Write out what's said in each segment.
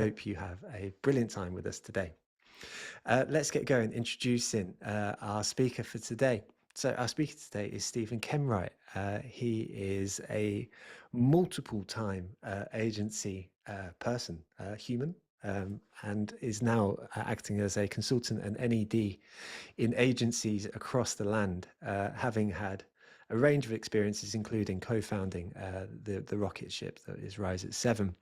Hope you have a brilliant time with us today. Let's get going, introducing our speaker for today. So, our speaker today is Stephen Kenwright. He is a multiple time agency person, human, and is now acting as a consultant and NED in agencies across the land, having had a range of experiences, including co founding the rocket ship that is Rise at Seven.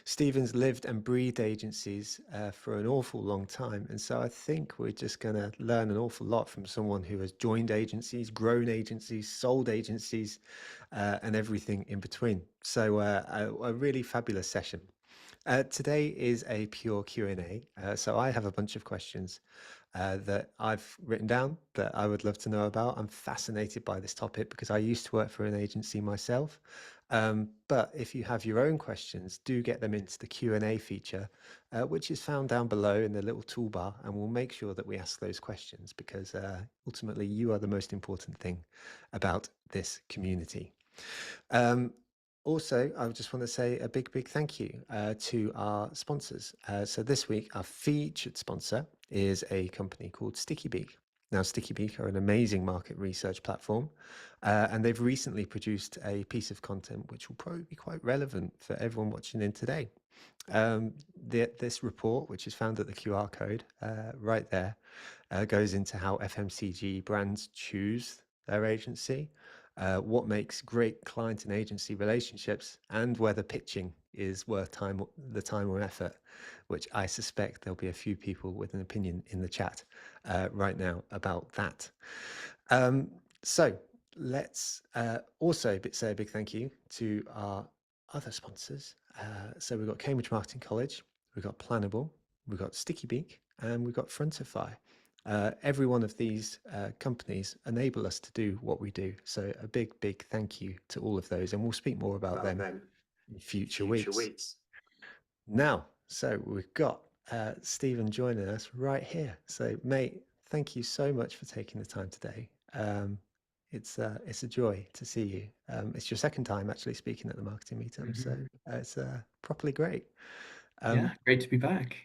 Stephen's lived and breathed agencies for an awful long time. And so I think we're just going to learn an awful lot from someone who has joined agencies, grown agencies, sold agencies, and everything in between. So a really fabulous session. Today is a pure Q&A. So I have a bunch of questions that I've written down that I would love to know about. I'm fascinated by this topic because I used to work for an agency myself. But if you have your own questions, do get them into the Q&A feature, which is found down below in the little toolbar, and we'll make sure that we ask those questions because ultimately you are the most important thing about this community. Also, I just want to say a big thank you to our sponsors. So this week, our featured sponsor is a company called Sticky Beak. Now, Sticky Beak are an amazing market research platform, and they've recently produced a piece of content which will probably be quite relevant for everyone watching in today. This report, which is found at the QR code right there, goes into how FMCG brands choose their agency, what makes great client and agency relationships, and whether pitching is worth the time or effort, which I suspect there'll be a few people with an opinion in the chat right now about that. So let's also say a big thank you to our other sponsors. So we've got Cambridge Marketing College, we've got Planable, we've got Sticky Beak, and we've got Frontify. Every one of these companies enable us to do what we do. So a big thank you to all of those, and we'll speak more about them in future weeks. Now, so we've got Stephen joining us right here. So, mate, thank you so much for taking the time today. It's a joy to see you. It's your second time actually speaking at the marketing meetup, so it's properly great. Yeah, great to be back.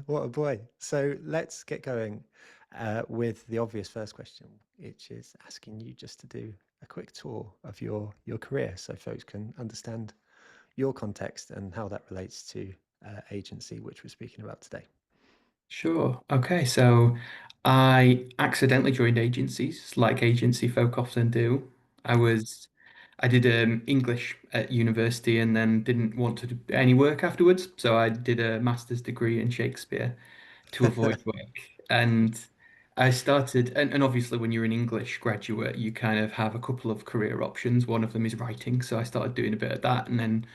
What a boy. So let's get going with the obvious first question, which is asking you just to do a quick tour of your career so folks can understand your context and how that relates to agency, which we're speaking about today. Sure. Okay, so I accidentally joined agencies, like agency folk often do. I did English at university and then didn't want to do any work afterwards, so I did a master's degree in Shakespeare to avoid work. And I started, and obviously when you're an English graduate, you kind of have a couple of career options. One of them is writing, so I started doing a bit of that, and then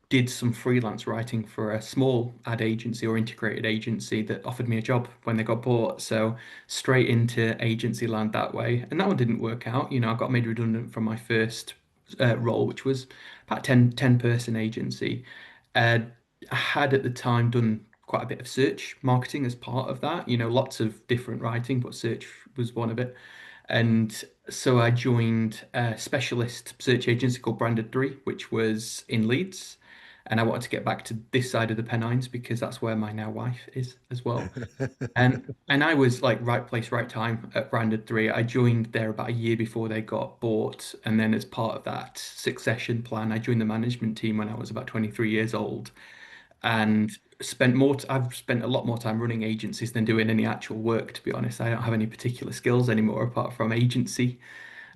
did some freelance writing for a small ad agency or integrated agency that offered me a job when they got bought. So straight into agency land that way. And that one didn't work out. I got made redundant from my first role, which was about 10 person agency. I had at the time done quite a bit of search marketing as part of that, lots of different writing, but search was one of it. And so I joined a specialist search agency called Branded 3, which was in Leeds. And I wanted to get back to this side of the Pennines because that's where my now wife is as well. And I was like right place, right time at Branded 3. I joined there about a year before they got bought. And then as part of that succession plan, I joined the management team when I was about 23 years old and I've spent a lot more time running agencies than doing any actual work, to be honest. I don't have any particular skills anymore apart from agency.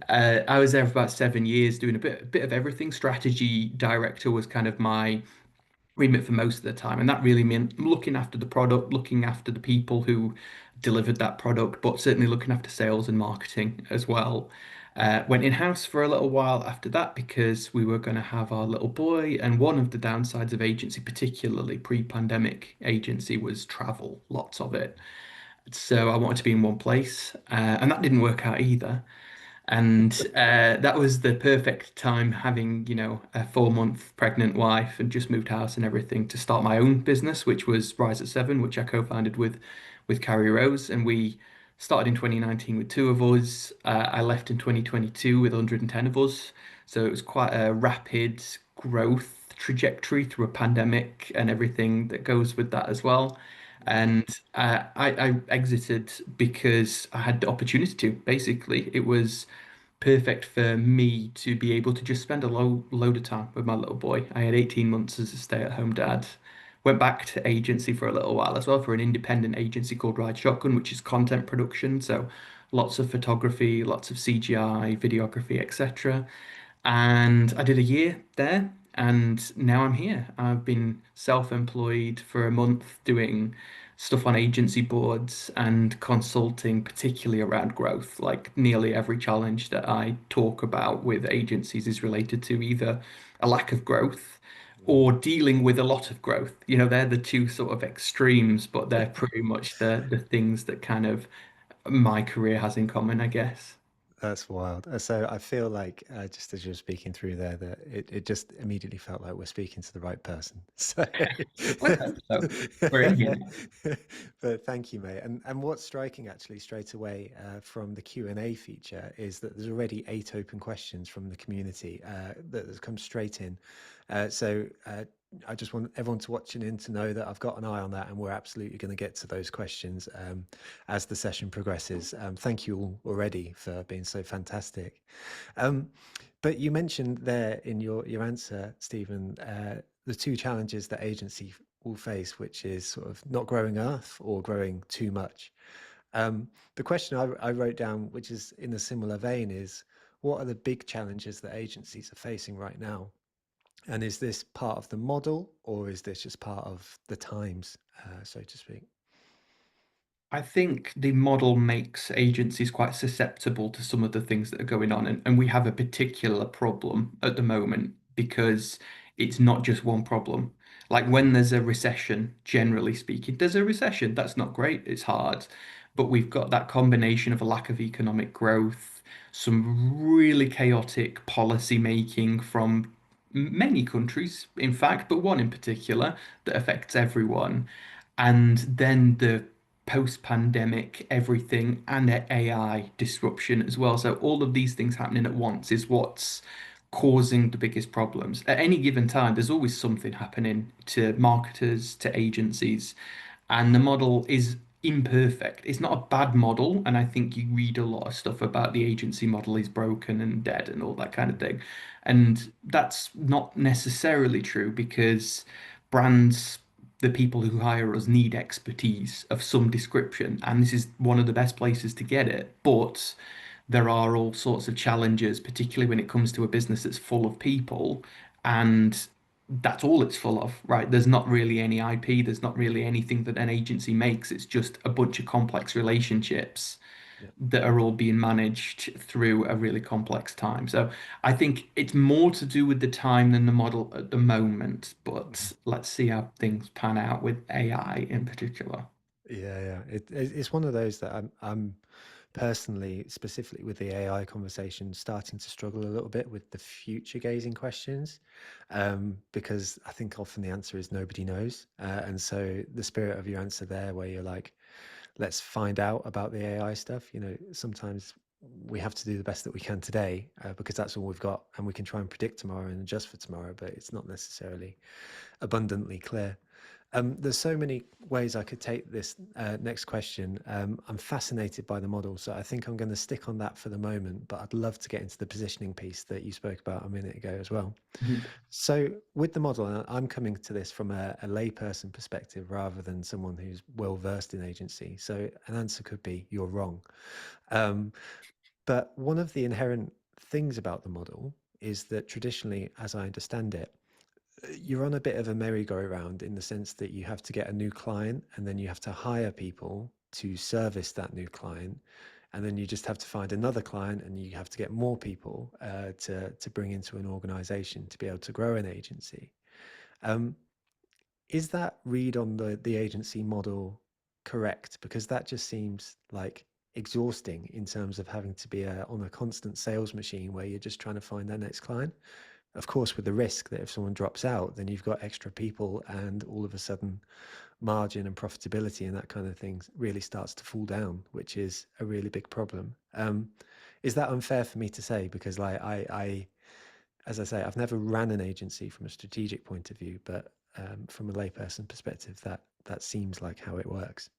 I was there for about 7 years doing a bit of everything. Strategy director was kind of my remit for most of the time, and that really meant looking after the product, looking after the people who delivered that product, but certainly looking after sales and marketing as well. Went in-house for a little while after that because we were going to have our little boy, and one of the downsides of agency, particularly pre-pandemic agency, was travel, lots of it. So I wanted to be in one place, and that didn't work out either. And that was the perfect time having, a 4 month pregnant wife and just moved house and everything to start my own business, which was Rise at Seven, which I co-founded with Carrie Rose. And we started in 2019 with two of us. I left in 2022 with 110 of us. So it was quite a rapid growth trajectory through a pandemic and everything that goes with that as well. And I exited because I had the opportunity to. Basically, it was perfect for me to be able to just spend a load of time with my little boy. I had 18 months as a stay-at-home dad. Went back to agency for a little while as well for an independent agency called Ride Shotgun, which is content production. So lots of photography, lots of CGI, videography, etc. And I did a year there, and now I'm here. I've been self-employed for a month doing stuff on agency boards and consulting, particularly around growth. Like nearly every challenge that I talk about with agencies is related to either a lack of growth or dealing with a lot of growth. You know, they're the two sort of extremes, but they're pretty much the things that kind of my career has in common, I guess. That's wild. So I feel like just as you're speaking through there, that it just immediately felt like we're speaking to the right person. So, Let's hope so. We're in here now. but thank you, mate. And what's striking actually straight away from the Q&A feature is that there's already 8 open questions from the community that has come straight in. So I just want everyone to watching in to know that I've got an eye on that, and we're absolutely going to get to those questions as the session progresses. Thank you all already for being so fantastic. Um, but you mentioned there in your answer, Stephen, the two challenges that agency will face, which is sort of not growing enough or growing too much. The question I wrote down, which is in a similar vein, is what are the big challenges that agencies are facing right now? And is this part of the model, or is this just part of the times, so to speak? I think the model makes agencies quite susceptible to some of the things that are going on. And we have a particular problem at the moment because it's not just one problem. Like when there's a recession, generally speaking, there's a recession. That's not great. It's hard. But we've got that combination of a lack of economic growth, some really chaotic policy making from many countries, in fact, but one in particular that affects everyone. And then the post-pandemic everything and AI disruption as well. So all of these things happening at once is what's causing the biggest problems. At any given time, there's always something happening to marketers, to agencies, and the model is imperfect. It's not a bad model, and I think you read a lot of stuff about the agency model is broken and dead and all that kind of thing. And that's not necessarily true because brands, the people who hire us, need expertise of some description, and this is one of the best places to get it. But there are all sorts of challenges, particularly when it comes to a business that's full of people, and that's all it's full of, right? There's not really any IP, there's not really anything that an agency makes. It's just a bunch of complex relationships Yeah. that are all being managed through a really complex time. So I think it's more to do with the time than the model at the moment, but let's see how things pan out with AI in particular. Yeah, yeah. It's one of those that I'm personally, specifically with the AI conversation, starting to struggle a little bit with the future gazing questions, because I think often the answer is nobody knows. And so the spirit of your answer there, where you're like, let's find out about the AI stuff. You know, sometimes we have to do the best that we can today because that's all we've got, and we can try and predict tomorrow and adjust for tomorrow, but it's not necessarily abundantly clear. There's so many ways I could take this next question. I'm fascinated by the model, so I think I'm going to stick on that for the moment, but I'd love to get into the positioning piece that you spoke about a minute ago as well. Mhm. So, with the model, and I'm coming to this from a layperson perspective rather than someone who's well versed in agency. So, an answer could be you're wrong. Um, but one of the inherent things about the model is that traditionally, as I understand it, you're on a bit of a merry-go-round in the sense that you have to get a new client and then you have to hire people to service that new client, and then you just have to find another client and you have to get more people to bring into an organization to be able to grow an agency. Um, is that read on the agency model correct? Because that just seems like exhausting in terms of having to be on a constant sales machine where you're just trying to find that next client. Of course, with the risk that if someone drops out, then you've got extra people, and all of a sudden, margin and profitability and that kind of thing really starts to fall down, which is a really big problem. Is that unfair for me to say? Because like as I say, I've never ran an agency from a strategic point of view, but from a layperson perspective, that seems like how it works.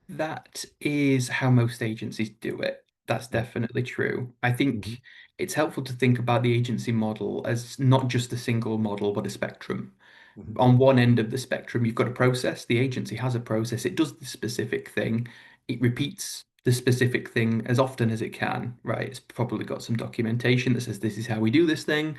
That is how most agencies do it. That's Yeah. definitely true. I Hmm. think it's helpful to think about the agency model as not just a single model, but a spectrum. Hmm. On one end of the spectrum, you've got a process. The agency has a process. It does the specific thing. It repeats the specific thing as often as it can, right? It's probably got some documentation that says this is how we do this thing.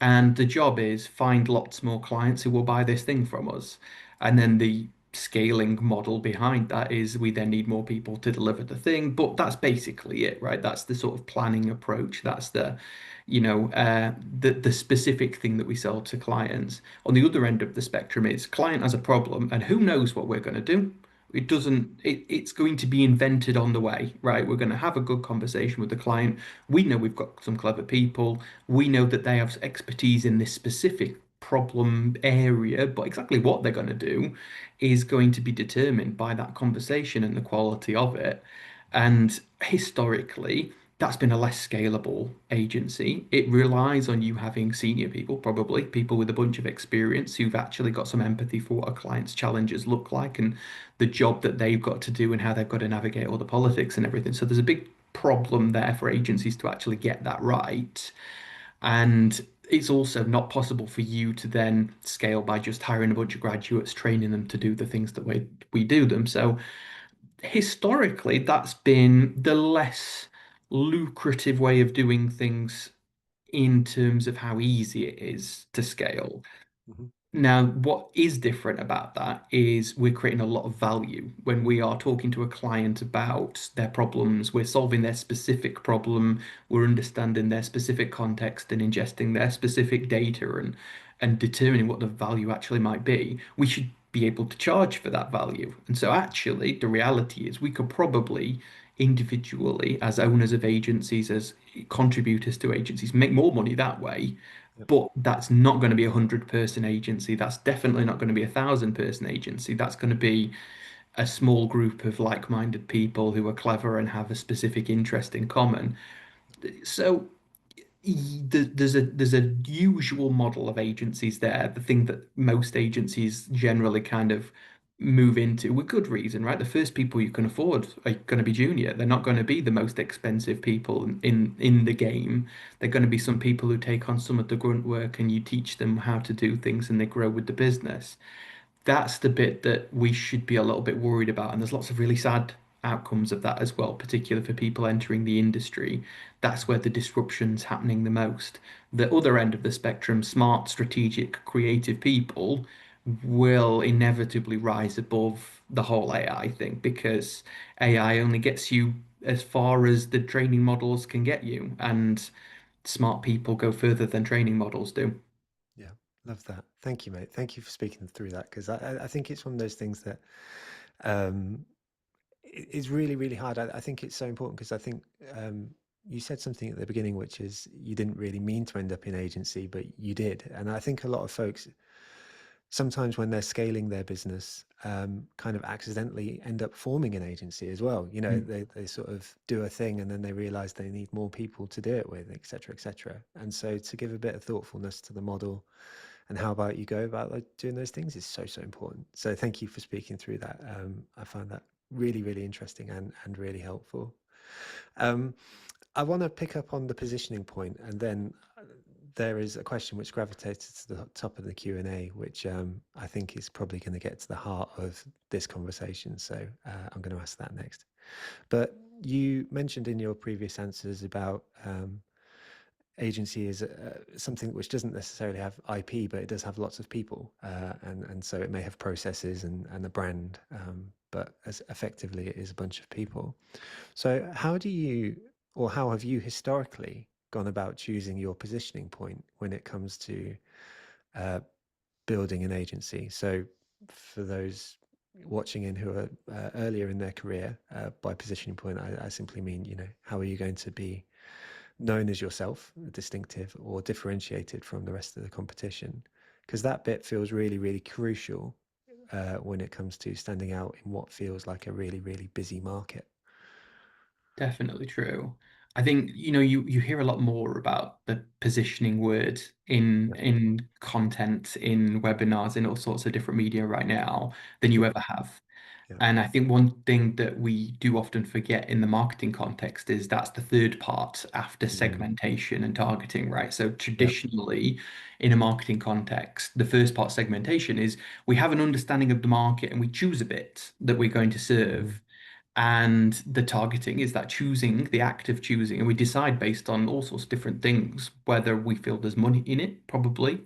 And the job is find lots more clients who will buy this thing from us. And then the scaling model behind that is we then need more people to deliver the thing. But that's basically it, right? That's the sort of planning approach. That's the specific thing that we sell to clients. On the other end of the spectrum is client has a problem, and who knows what we're going to do? It doesn't, it's going to be invented on the way, right? We're going to have a good conversation with the client. We know we've got some clever people. We know that they have expertise in this specific problem area, but exactly what they're going to do is going to be determined by that conversation and the quality of it. And historically, that's been a less scalable agency. It relies on you having senior people, probably people with a bunch of experience who've actually got some empathy for what a client's challenges look like and the job that they've got to do and how they've got to navigate all the politics and everything. So there's a big problem there for agencies to actually get that right. And it's also not possible for you to then scale by just hiring a bunch of graduates, training them to do the things the way we do them. So historically, that's been the less lucrative way of doing things in terms of how easy it is to scale. Hmm. Now, what is different about that is we're creating a lot of value when we are talking to a client about their problems. We're solving their specific problem, we're understanding their specific context and ingesting their specific data and determining what the value actually might be. We should be able to charge for that value. And so, actually, the reality is we could probably individually, as owners of agencies, as contributors to agencies, make more money that way, Yep. but that's not going to be 100-person agency. That's definitely not going to be 1,000-person agency. That's going to be a small group of like-minded people who are clever and have a specific interest in common. So there's a usual model of agencies there, the thing that most agencies generally kind of move into with good reason, right? The first people you can afford are going to be junior. They're not going to be the most expensive people in the game. They're going to be some people who take on some of the grunt work and you teach them how to do things and they grow with the business. That's the bit that we should be a little bit worried about. And there's lots of really sad outcomes of that as well, particularly for people entering the industry. That's where the disruption's happening the most. The other end of the spectrum, smart, strategic, creative people will inevitably rise above the whole AI thing because AI only gets you as far as the training models can get you, and smart people go further than training models do. Yeah, love that. Thank you, mate. Thank you for speaking through that because I think it's one of those things that um, is really, really hard. I think it's so important because I think you said something at the beginning, which is you didn't really mean to end up in agency, but you did. And I think a lot of folks sometimes when they're scaling their business, kind of accidentally end up forming an agency as well. You know, Mm. they sort of do a thing and then they realize they need more people to do it with, et cetera, et cetera. And so to give a bit of thoughtfulness to the model and how about you go about like doing those things is so, so important. So thank you for speaking through that. I found that really, really interesting and really helpful. Um, I want to pick up on the positioning point, and then there is a question which gravitated to the top of the Q&A, which I think is probably going to get to the heart of this conversation. So I'm going to ask that next. But you mentioned in your previous answers about agency is something which doesn't necessarily have IP, but it does have lots of people, and so it may have processes and a brand, but as effectively it is a bunch of people. So how do you, or how have you historically gone about choosing your positioning point when it comes to uh, building an agency? So for those watching in who are earlier in their career, by positioning point, I simply mean, you know, how are you going to be known as yourself, distinctive or differentiated from the rest of the competition? Because that bit feels really, really crucial when it comes to standing out in what feels like a really, really busy market. Definitely true. I think, you hear a lot more about the positioning word in Yeah. content, in webinars, in all sorts of different media right now than you Yeah. ever have. Yeah. And I think one thing that we do often forget in the marketing context is that's the third part after Mm. segmentation and targeting, right? So Yeah. traditionally, in a marketing context, the first part, segmentation, is we have an understanding of the market and we choose a bit that we're going to Mhm. serve. And the targeting is that choosing, the act of choosing, and we decide based on all sorts of different things whether we feel there's money in it, probably,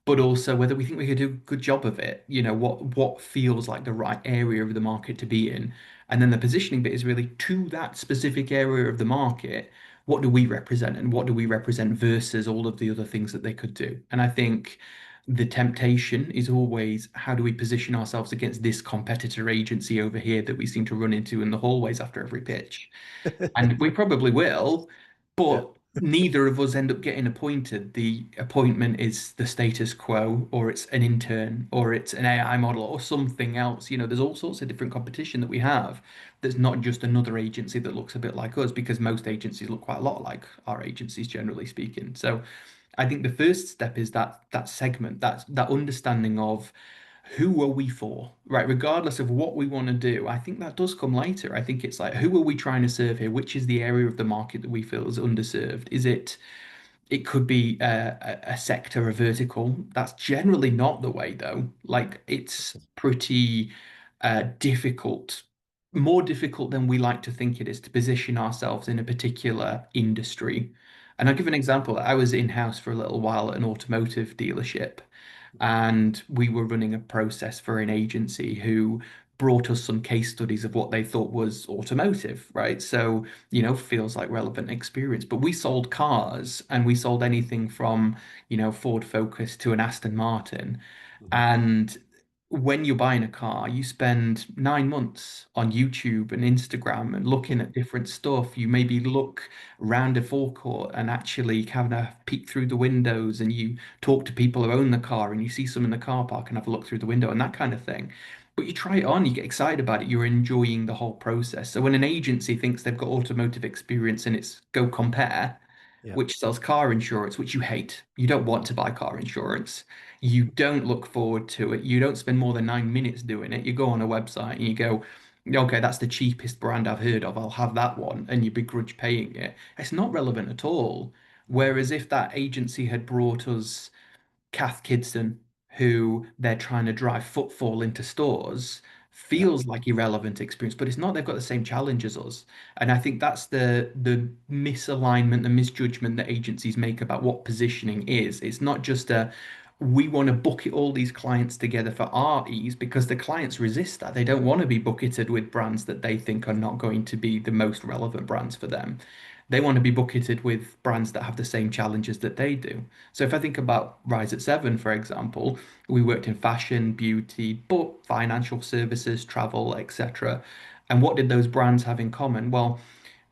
but also whether we think we could do a good job of it. What feels like the right area of the market to be in. And then the positioning bit is really to that specific area of the market, what do we represent and what do we represent versus all of the other things that they could do. And I think the temptation is always how do we position ourselves against this competitor agency over here that we seem to run into in the hallways after every pitch. And we probably will, Yeah. but neither of us end up getting appointed. The appointment is the status quo, or it's an intern, or it's an AI model, or something else. There's all sorts of different competition that we have that's not just another agency that looks a bit like us, because most agencies look quite a lot like our agencies, generally speaking. So I think the first step is that segment, that understanding of who are we for, right? Regardless of what we want to do, I think that does come later. I think it's like, who are we trying to serve here? Which is the area of the market that we feel is underserved? It could be a sector, a vertical. That's generally not the way, though. Like, it's pretty difficult, more difficult than we like to think it is to position ourselves in a particular industry. And I'll give an example. I was in-house for a little while at an automotive dealership, and we were running a process for an agency who brought us some case studies of what they thought was automotive, right? So, feels like relevant experience. But we sold cars, and we sold anything from, Ford Focus to an Aston Martin. Mhm. And when you're buying a car, you spend 9 months on YouTube and Instagram and looking at different stuff. You maybe look around a forecourt and actually kind of peek through the windows, and you talk to people who own the car, and you see some in the car park and have a look through the window and that kind of thing. But you try it on, you get excited about it, you're enjoying the whole process. So when an agency thinks they've got automotive experience and it's go compare, Yeah. which sells car insurance, which you hate. You don't want to buy car insurance. You don't look forward to it. You don't spend more than 9 minutes doing it. You go on a website and you go, okay, that's the cheapest brand I've heard of. I'll have that one. And you begrudge paying it. It's not relevant at all. Mhm. Whereas if that agency had brought us Kath Kidson, who they're trying to drive footfall into stores, Yeah. feels like irrelevant experience, but it's not. They've got the same challenge as us. And I think that's the misalignment, the misjudgment that agencies make about what positioning is. It's not just a we want to bucket all these clients together for our ease, because the clients resist that. They don't want to be bucketed with brands that they think are not going to be the most relevant brands for them. They want to be bucketed with brands that have the same challenges that they do. So if I think about Rise at Seven, for example, we worked in fashion, beauty, but financial services, travel, etc. And what did those brands have in common? Well,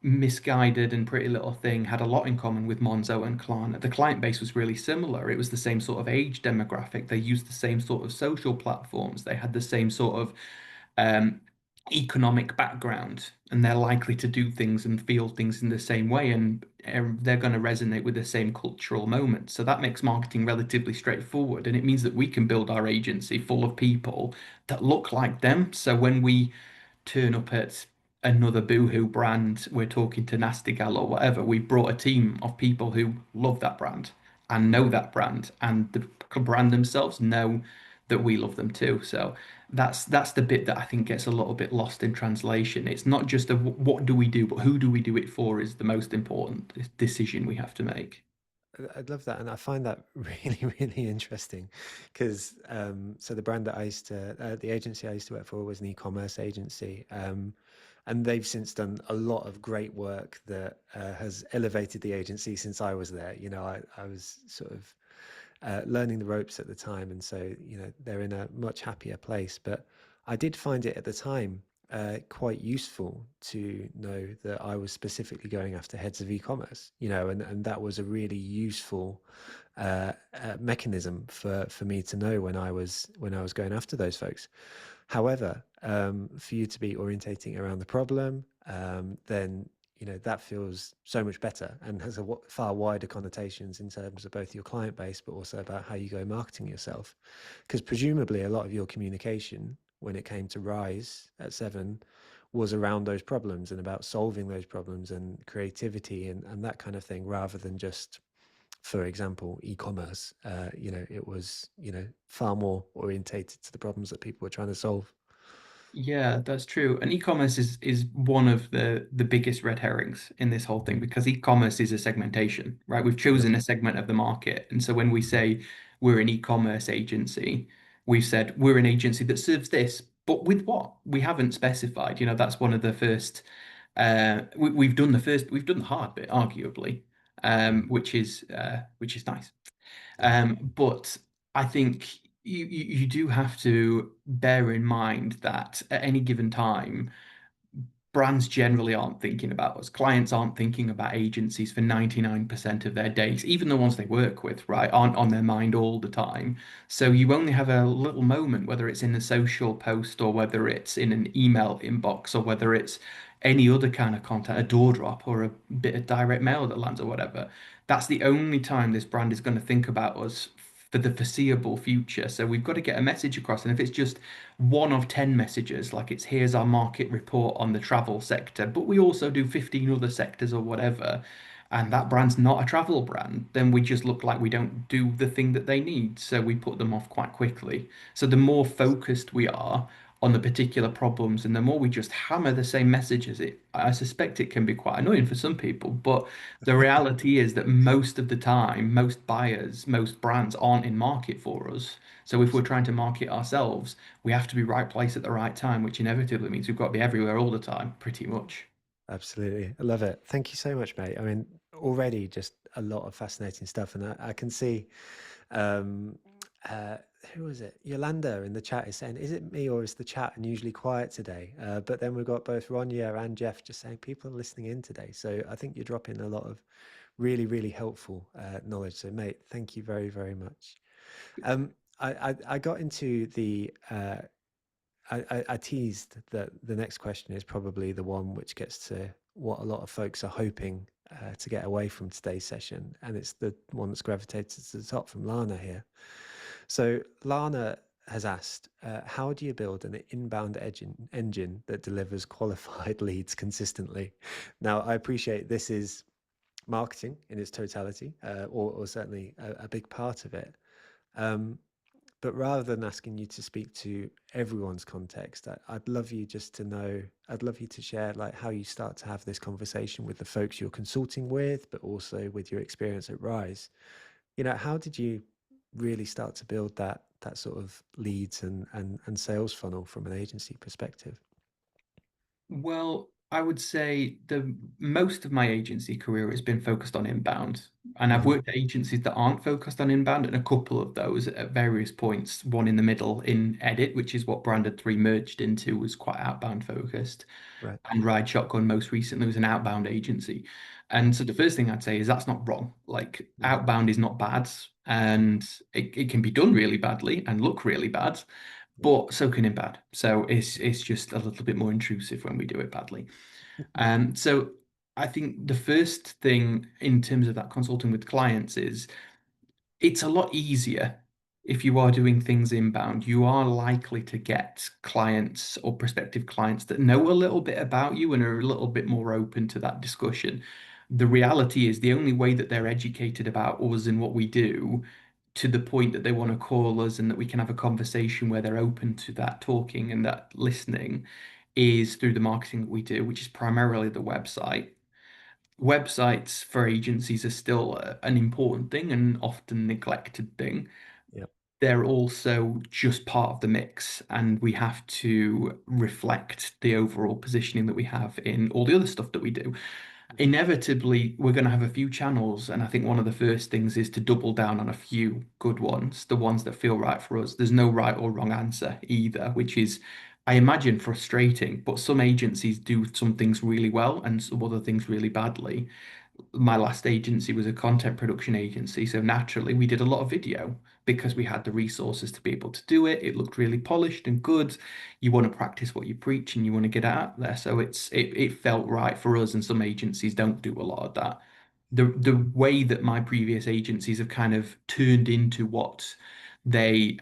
Misguided and Pretty Little Thing had a lot in common with Monzo and Klarna. The client base was really similar. It was the same sort of age demographic. They used the same sort of social platforms. They had the same sort of um, economic background, and they're likely to do things and feel things in the same way, and they're going to resonate with the same cultural moment. So that makes marketing relatively straightforward, and it means that we can build our agency full of people that look like them. So when we turn up at another Boohoo brand, we're talking to Nasty Gal or whatever, we've brought a team of people who love that brand and know that brand, and the brand themselves know that we love them too. So that's the bit that I think gets a little bit lost in translation. It's not just a what do we do, but who do we do it for is the most important decision we have to make. I'd love that, and I find that really, really interesting, because so the brand that I used to, the agency I used to work for was an e-commerce agency, and they've since done a lot of great work that has elevated the agency since I was there. I was sort of learning the ropes at the time, and so they're in a much happier place. But I did find it at the time quite useful to know that I was specifically going after heads of e-commerce, and that was a really useful mechanism for me to know when I was going after those folks. However, for you to be orientating around the problem, then that feels so much better and has a far wider connotations in terms of both your client base, but also about how you go marketing yourself. Because presumably a lot of your communication when it came to Rise at Seven was around those problems and about solving those problems and creativity and that kind of thing, rather than just, for example, e-commerce. It was, far more orientated to the problems that people were trying to solve. Yeah, that's true. And e-commerce is one of the biggest red herrings in this whole thing because e-commerce is a segmentation, right? We've Yep. chosen a segment of the market. And so when we say we're an e-commerce agency, we've said we're an agency that serves this, but with what? We haven't specified. That's one of the first we've done the hard bit, arguably, Mm. which is nice. Yeah. But I think you do have to bear in mind that at any given time, brands generally aren't thinking about us. Clients aren't thinking about agencies for 99% of their days. Even the ones they work with, right, aren't on their mind all the time. So you only have a little moment, whether it's in a social post or whether it's in an email inbox or whether it's any other kind of content, a door drop or a bit of direct mail that lands or whatever. That's the only time this brand is going to think about us for the foreseeable future. So we've got to get a message across. And if it's just one of 10 messages, like it's here's our market report on the travel sector, but we also do 15 other sectors or whatever, and that brand's not a travel brand, then we just look like we don't do the thing that they need. So we put them off quite quickly. So the more focused we are on the particular problems and the more we just hammer the same messages, I suspect it can be quite annoying for some people, but the reality is that most of the time, most buyers, most brands aren't in market for us. So if we're trying to market ourselves, we have to be right place at the right time, which inevitably means we've got to be everywhere all the time, pretty much. Absolutely. I love it. Thank you so much, mate. I mean, already just a lot of fascinating stuff. And I can see, um, uh, who was it? Yolanda in the chat is saying, is it me or is the chat unusually quiet today? But then we've got both Ronya and Jeff just saying people are listening in today. So I think you're dropping a lot of really, really helpful knowledge. So, mate, thank you very, very much. I got into I teased that the next question is probably the one which gets to what a lot of folks are hoping to get away from today's session, and it's the one that's gravitated to the top from Lana here. So Lana has asked, how do you build an inbound engine that delivers qualified leads consistently? Now, I appreciate this is marketing in its totality, or certainly a big part of it. Um, but rather than asking you to speak to everyone's context, I'd love you just to know, I'd love you to share like how you start to have this conversation with the folks you're consulting with, but also with your experience at Rise. How did you really start to build that sort of leads and sales funnel from an agency perspective? Well, I would say the most of my agency career has been focused on inbound. And I've Hmm. worked at agencies that aren't focused on inbound, and a couple of those at various points, one in the middle in Edit, which is what Branded 3 merged into, was quite outbound focused. Right. And Ride Shotgun most recently was an outbound agency. And so the first thing I'd say is that's not wrong. Like Hmm. outbound is not bad, and it can be done really badly and look really bad, Yeah. but so can inbound. So it's just a little bit more intrusive when we do it badly. So I think the first thing in terms of that consulting with clients is it's a lot easier if you are doing things inbound. You are likely to get clients or prospective clients that know a little bit about you and are a little bit more open to that discussion. The reality is the only way that they're educated about us and what we do to the point that they want to call us and that we can have a conversation where they're open to that talking and that listening is through the marketing that we do, which is primarily the website. Websites for agencies are still an important thing and often neglected thing. Yeah. They're also just part of the mix, and we have to reflect the overall positioning that we have in all the other stuff that we do. Inevitably, we're going to have a few channels, and I think one of the first things is to double down on a few good ones, the ones that feel right for us. There's no right or wrong answer either, which is, I imagine, frustrating, but some agencies do some things really well and some other things really badly. my last agency was a content production agency. So naturally, we did a lot of video because we had the resources to be able to do it. It looked really polished and good. You want to practice what you preach and you want to get it out there. So it felt right for us. And some agencies don't do a lot of that. The way that my previous agencies have kind of turned into what they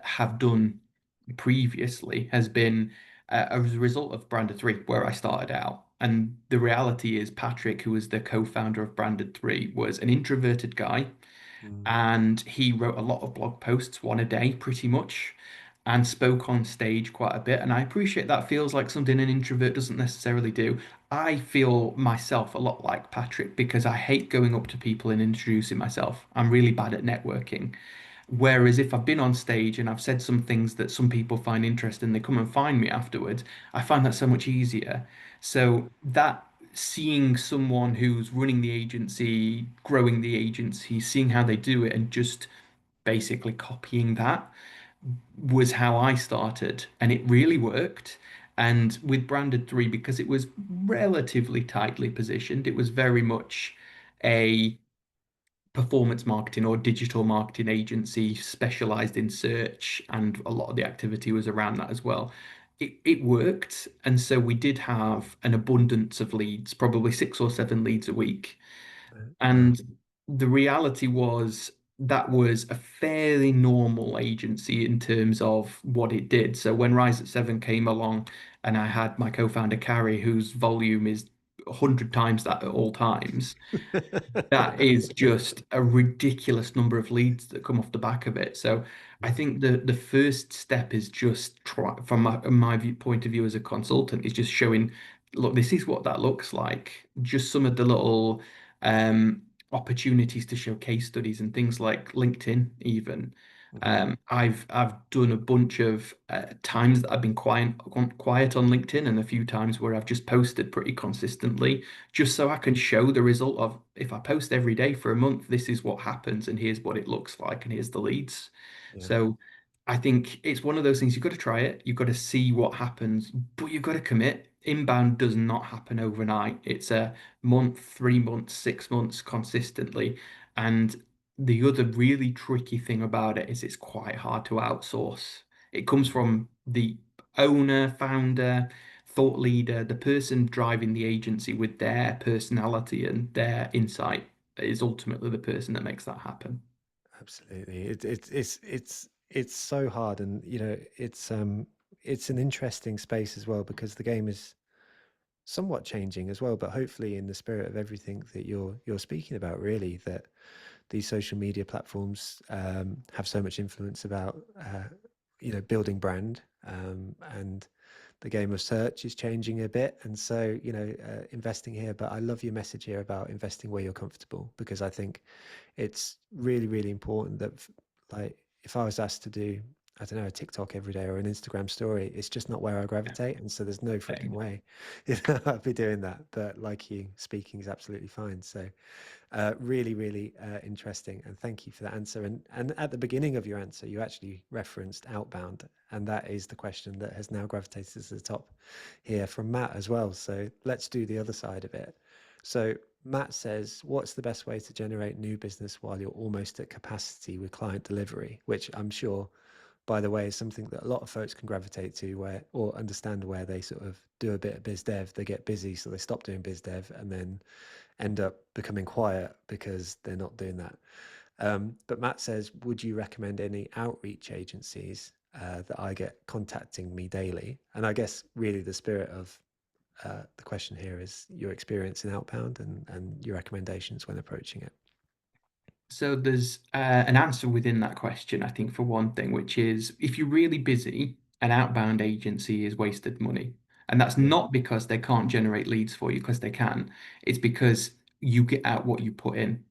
have done previously has been as a result of Branded 3, where I started out. And the reality is, Patrick, who was the co-founder of Branded 3, was an introverted guy, Mm, and he wrote a lot of blog posts, one a day, pretty much, and spoke on stage quite a bit. And I appreciate that feels like something an introvert doesn't necessarily do. I feel myself a lot like Patrick because I hate going up to people and introducing myself. I'm really bad at networking. Whereas if I've been on stage and I've said some things that some people find interesting, they come and find me afterwards, I find that so much easier. So that seeing someone who's running the agency, growing the agency, seeing how they do it and just basically copying that was how I started. And it really worked. And with Branded 3, because it was relatively tightly positioned, it was very much a performance marketing or digital marketing agency specialized in search, and a lot of the activity was around that as well. It worked, and so we did have an abundance of leads, probably 6 or 7 leads a week. wow. And the reality was that was a fairly normal agency in terms of what it did. So when Rise at Seven came along, and I had my co-founder Carrie, whose volume is 100 times that at all times, that is just a ridiculous number of leads that come off the back of it. So I Yeah, think the first step is just try, from point of view as a consultant, is just showing, look, this is what that looks like. Just some of the little um, opportunities to show case studies and things like LinkedIn, even. mhm, I've done a bunch of times that I've been quiet on LinkedIn, and a few times where I've just posted pretty consistently just so I can show the result of, if I post every day for a month, this is what happens, and here's what it looks like, and here's the leads. yeah, So I think it's one of those things, you've got to try it, you've got to see what happens, but you've got to commit. Inbound does not happen overnight. It's a month, 3 months, 6 months consistently. And the other really tricky thing about it is it's quite hard to outsource. It comes from the owner, founder, thought leader, the person driving the agency with their personality and their insight is ultimately the person that makes that happen. absolutely. It's so hard, and it's an interesting space as well because the game is somewhat changing as well, but hopefully in the spirit of everything that you're speaking about, really, that these social media platforms have so much influence about building brand, and the game of search is changing a bit, and so investing here. But I love your message here about investing where you're comfortable, because I think it's really, really important that, like, if I was asked to do, I don't know, a TikTok every day or an Instagram story, it's just not where I Yeah. gravitate. And so there's no freaking Same. way I'd be doing that. But like you, speaking is absolutely fine. So really, really interesting. And thank you for that answer. And at the beginning of your answer, you actually referenced Outbound. And that is the question that has now gravitated to the top here from Matt as well. So let's do the other side of it. So Matt says, what's the best way to generate new business while you're almost at capacity with client delivery? Which I'm sure, by the way, is something that a lot of folks can gravitate to, where, or understand, where they sort of do a bit of biz dev, they get busy, so they stop doing biz dev and then end up becoming quiet because they're not doing that. But Matt says, would you recommend any outreach agencies that I get contacting me daily? And I guess really the spirit of the question here is your experience in Outbound and your recommendations when approaching it. So there's an answer within that question, I think, for one thing, which is if you're really busy, an outbound agency is wasted money. And that's Yeah, not because they can't generate leads for you, because they can. It's because you get out what you put in.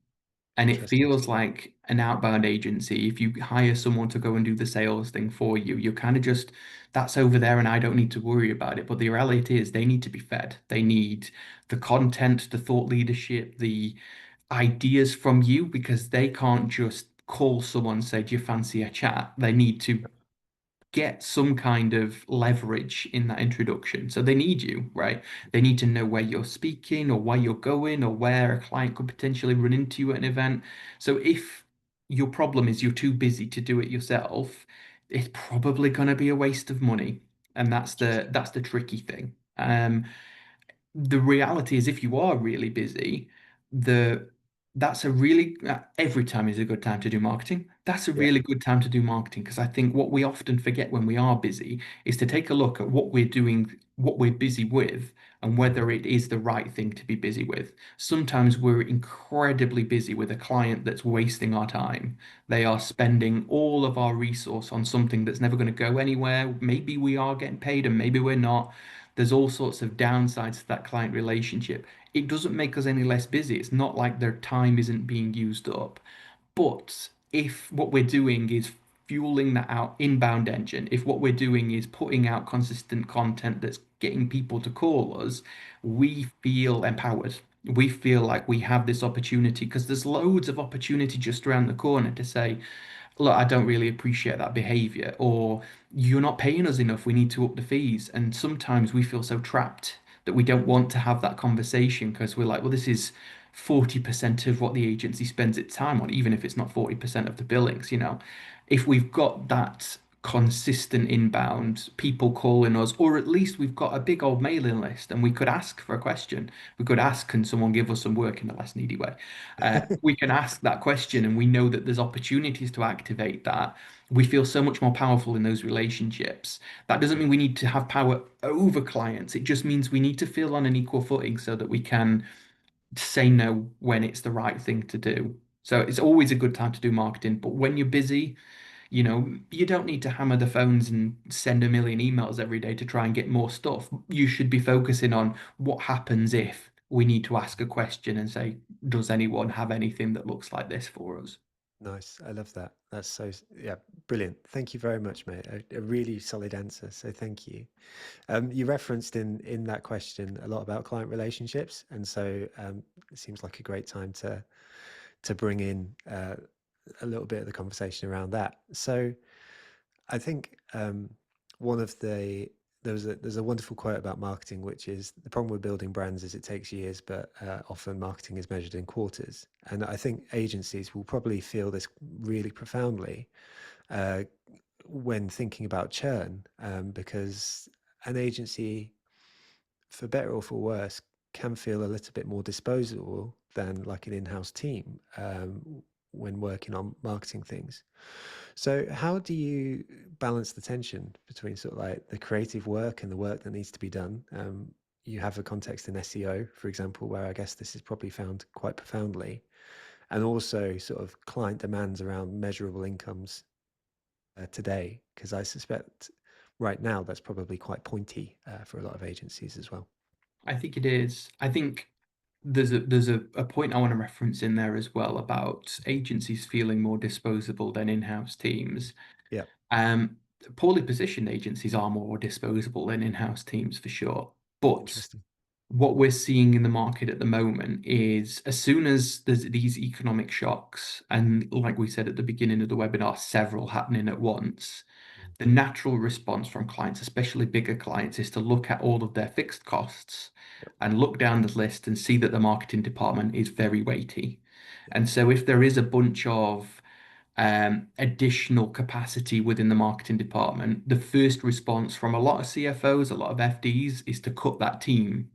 And it interesting. feels like an outbound agency, if you hire someone to go and do the sales thing for you, you're kind of just, that's over there and I don't need to worry about it. But the reality is they need to be fed. They need the content, the thought leadership, the ideas from you, because they can't just call someone and say, do you fancy a chat? They need to get some kind of leverage in that introduction. So they need you, right? They need to know where you're speaking or where you're going or where a client could potentially run into you at an event. So if your problem is you're too busy to do it yourself, it's probably going to be a waste of money. And Interesting. that's the tricky thing. The reality is if you are really busy, the that's a really every time is a good time to do marketing. That's a Yeah. really good time to do marketing because I think what we often forget when we are busy is to take a look at what we're doing, what we're busy with, and Mhm. whether it is the right thing to be busy with. Sometimes we're incredibly busy with a client that's wasting our time. They are spending all of our resource on something that's never going to go anywhere. Maybe we are getting paid and maybe we're not. There's all sorts of downsides to that client relationship. It doesn't make us any less busy. It's not like their time isn't being used up. But if what we're doing is fueling that out inbound engine, if what we're doing is putting out consistent content that's getting people to call us, we feel empowered. We feel like we have this opportunity because there's loads of opportunity just around the corner to say, look, I don't really appreciate that behavior, or you're not paying us enough, we need to up the fees. And sometimes we feel so trapped that we don't want to have that conversation because we're like, well, this is 40% of what the agency spends its time on, even if it's not 40% of the billings, you know. If we've got that consistent inbound, people calling us, or at least we've got a big old mailing list and we could ask for a question. We could ask, can someone give us some work in a less needy way? We can ask that question and we know that there's opportunities to activate that. We feel so much more powerful in those relationships. That doesn't Yeah. mean we need to have power over clients. It just means we need to feel on an equal footing so that we can say no when it's the right thing to do. So it's always a good time to do marketing, but when you're busy, you know, you don't need to hammer the phones and send a million emails every day to try and get more stuff. You should be focusing on what happens if we need to ask a question and say, does anyone have anything that looks like this for us? Nice. I love that. That's so, yeah, brilliant. Thank you very much, mate. A really solid answer. So thank you. You referenced in that question a lot about client relationships, and so it seems like a great time to bring in a little bit of the conversation around that. So I think one of the there's a wonderful quote about marketing, which is the problem with building brands is it takes years, but often marketing is measured in quarters. And I think agencies will probably feel this really profoundly uh, when thinking about churn, because an agency, for better or for worse, can feel a little bit more disposable than like an in-house team when working on marketing things. So, how do you balance the tension between sort of like the creative work and the work that needs to be done? You have a context in SEO, for example, where I guess this is probably found quite profoundly, and also sort of client demands around measurable incomes today, because I suspect right now that's probably quite pointy for a lot of agencies as well. I think it is. I think a point I want to reference in there as well about agencies feeling more disposable than in-house teams. Yeah, Um, Poorly positioned agencies are more disposable than in-house teams for sure. But interesting. what we're seeing in the market at the moment is as soon as there's these economic shocks, and like we said at the beginning of the webinar, several happening at once, Mm. the natural response from clients, especially bigger clients, is to look at all of their fixed costs Yep, and look down the list and see that the marketing department is very weighty. yep, And so if there is a bunch of additional capacity within the marketing department, the first response from a lot of CFOs, a lot of FDs, is to cut that team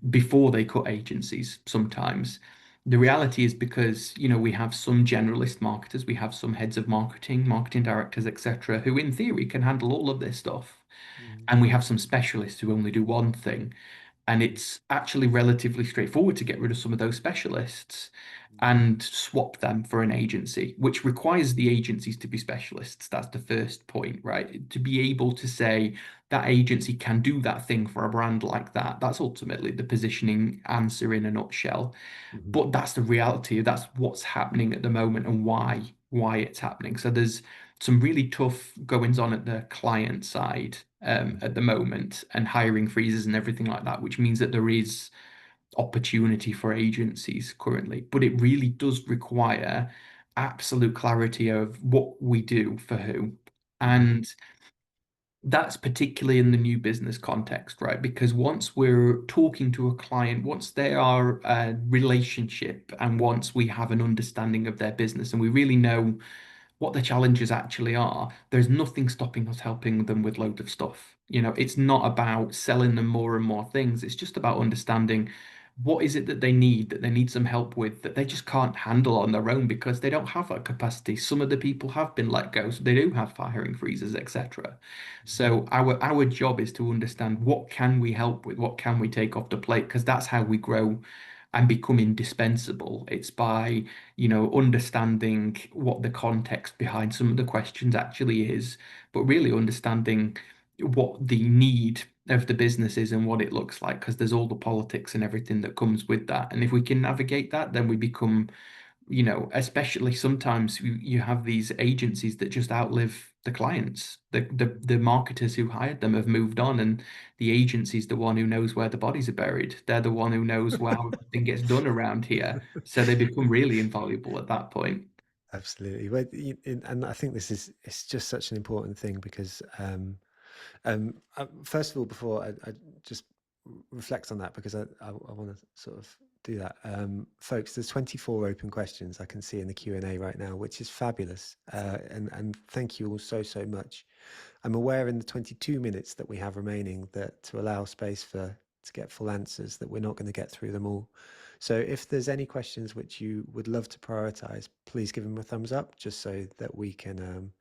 before they cut agencies sometimes. The reality is because, you know, we have some generalist marketers, we have some heads of marketing, marketing directors, etc., who in theory can handle all of this stuff. mm, And we have some specialists who only do one thing. And it's actually relatively straightforward to get rid of some of those specialists mm, and swap them for an agency, which requires the agencies to be specialists. That's the first point, right? To be able to say that agency can do that thing for a brand like that. That's ultimately the positioning answer in a nutshell. mhm, But that's the reality. That's what's happening at the moment and why it's happening. So there's some really tough goings on at the client side at the moment and hiring freezes and everything like that, which means that there is opportunity for agencies currently. But it really does require absolute clarity of what we do for who. mhm, And That's particularly in the new business context, right? Because once we're talking to a client, once they are a relationship, and once we have an understanding of their business and we really know what the challenges actually are, there's nothing stopping us helping them with loads of stuff. It's not about selling them more and more things. It's just about understanding what is it that they need some help with, that they just can't handle on their own because they don't have that capacity. Some of the people have been let go, so they do have hiring freezes, etc. So our job is to understand what can we help with, what can we take off the plate, because that's how we grow and become indispensable. It's by understanding what the context behind some of the questions actually is, but really understanding what the need of the business is and what it looks like, because there's all the politics and everything that comes with that. And if we can navigate that, then we become, especially sometimes you have these agencies that just outlive the clients. The marketers who hired them have moved on, and the agency's the one who knows where the bodies are buried. They're the one who knows how everything gets done around here. So they become really invaluable at that point. Absolutely. Well, and I think this is it's just such an important thing because first of all, before I just reflect on that, because I want to sort of do that. Folks, there's 24 open questions I can see in the Q&A right now, which is fabulous. And thank you all so much. I'm aware in the 22 minutes that we have remaining that to allow space for to get full answers that we're not going to get through them all. So if there's any questions which you would love to prioritize, please give them a thumbs up just so that we can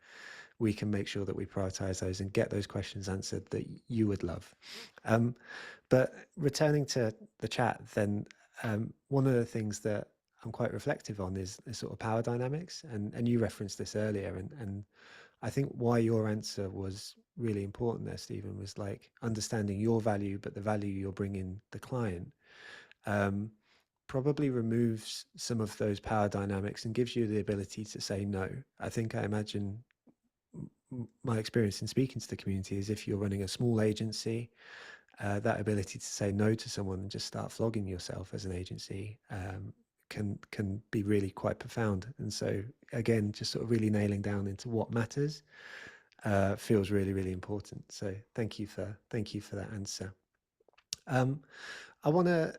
make sure that we prioritize those and get those questions answered that you would love. Um, but returning to the chat, then one of the things that I'm quite reflective on is sort of power dynamics, and you referenced this earlier, and I think why your answer was really important there, Stephen, was like understanding your value, but the value you're bringing the client. Um, Probably removes some of those power dynamics and gives you the ability to say no. I imagine my experience in speaking to the community is if you're running a small agency, that ability to say no to someone and just start flogging yourself as an agency can be really quite profound. And so again, just sort of really nailing down into what matters feels really important. So thank you for that answer. Um, I want to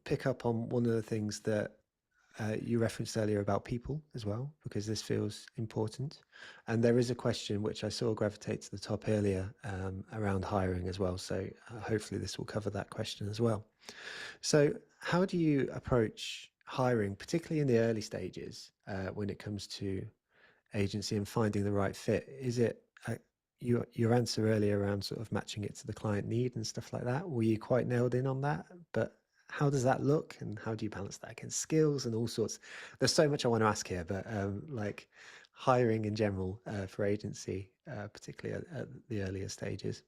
pick up on one of the things that you referenced earlier about people as well, because this feels important. And there is a question which I saw gravitate to the top earlier around hiring as well. So hopefully this will cover that question as well. So how do you approach hiring, particularly in the early stages, when it comes to agency and finding the right fit? Is it your answer earlier around sort of matching it to the client need and stuff like that? Were you quite nailed in on that? But how does that look, and how do you balance that against skills and all sorts? There's so much I want to ask here, but like hiring in general for agency, particularly at the earlier stages.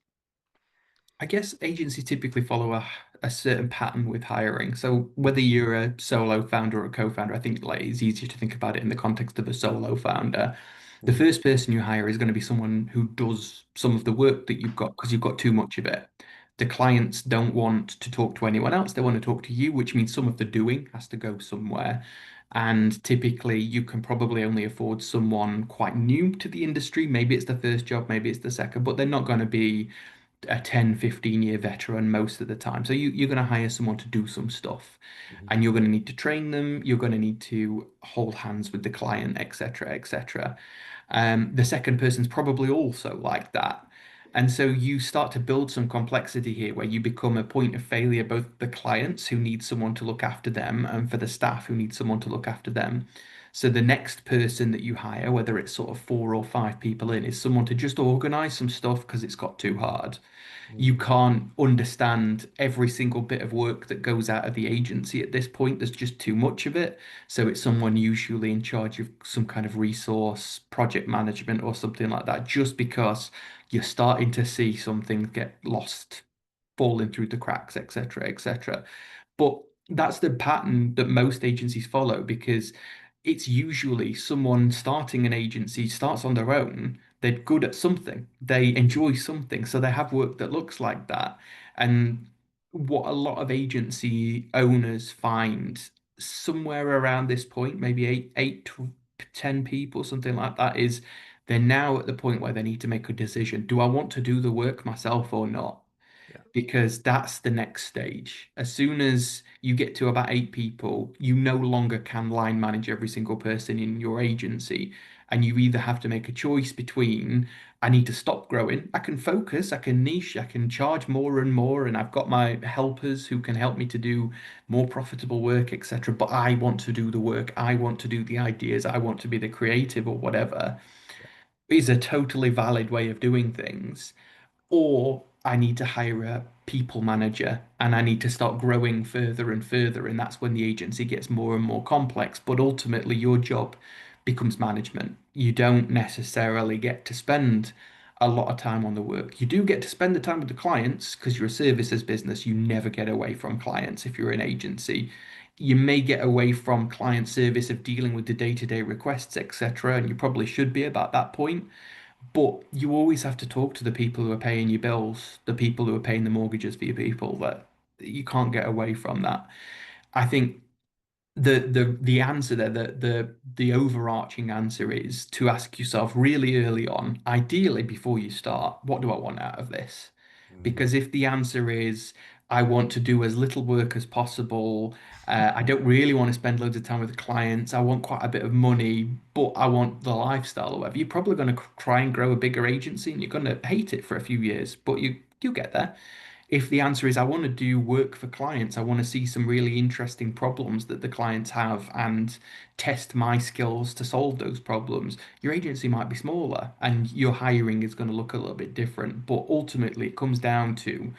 I guess agencies typically follow a certain pattern with hiring. So whether you're a solo founder or a co-founder, I think like it's easier to think about it in the context of a solo founder. The Mm-hmm. first person you hire is going to be someone who does some of the work that you've got because you've got too much of it. The clients don't want to talk to anyone else. They want to talk to you, which means some of the doing has to go somewhere. And typically, you can probably only afford someone quite new to the industry. Maybe it's the first job, maybe it's the second, but they're not going to be a 10, 15-year veteran most of the time. So you're going to hire someone to do some stuff, Hmm. and you're going to need to train them. You're going to need to hold hands with the client, etc., etc. The second person's probably also like that. And so you start to build some complexity here where you become a point of failure, both the clients who need someone to look after them and for the staff who need someone to look after them. So the next person that you hire, whether it's sort of 4 or 5 people in, is someone to just organize some stuff because it's got too hard. You Mm. can't understand every single bit of work that goes out of the agency at this point. There's just too much of it. So it's someone usually in charge of some kind of resource, project management, or something like that, just because you're starting to see some things get lost, falling through the cracks, etc., etc. But that's the pattern that most agencies follow because it's usually someone starting an agency starts on their own. They're good at something, they enjoy something, so they have work that looks like that. And what a lot of agency owners find somewhere around this point, maybe eight to 10 people, something like that, is They're now at the point where they need to make a decision. Do I want to do the work myself or not? Yeah. Because that's the next stage. As soon as you get to about 8 people, you no longer can line manage every single person in your agency. And you either have to make a choice between, I need to stop growing, I can focus, I can niche, I can charge more and more, and I've got my helpers who can help me to do more profitable work, etc. But I want to do the work, I want to do the ideas, I want to be the creative or whatever, Yeah. is a totally valid way of doing things. Or I need to hire a people manager and I need to start growing further and further. And that's when the agency gets more and more complex. But ultimately, your job becomes management. You don't necessarily get to spend a lot of time on the work. You do get to spend the time with the clients because you're a services business. You never get away from clients if you're an agency. You may get away from client service of dealing with the day-to-day requests, etc. And you probably should be about that point. But you always have to talk to the people who are paying your bills, the people who are paying the mortgages for your people, that you can't get away from that. I think the answer there, the overarching answer is to ask yourself really early on, ideally before you start, what do I want out of this? Mm. Because if the answer is I want to do as little work as possible, I don't really want to spend loads of time with the clients, I want quite a bit of money, but I want the lifestyle or whatever, you're probably going to try and grow a bigger agency and you're going to hate it for a few years, but you get there. If the answer is, I want to do work for clients, I want to see some really interesting problems that the clients have and test my skills to solve those problems, your agency might be smaller and your hiring is going to look a little bit different. But ultimately, it comes down to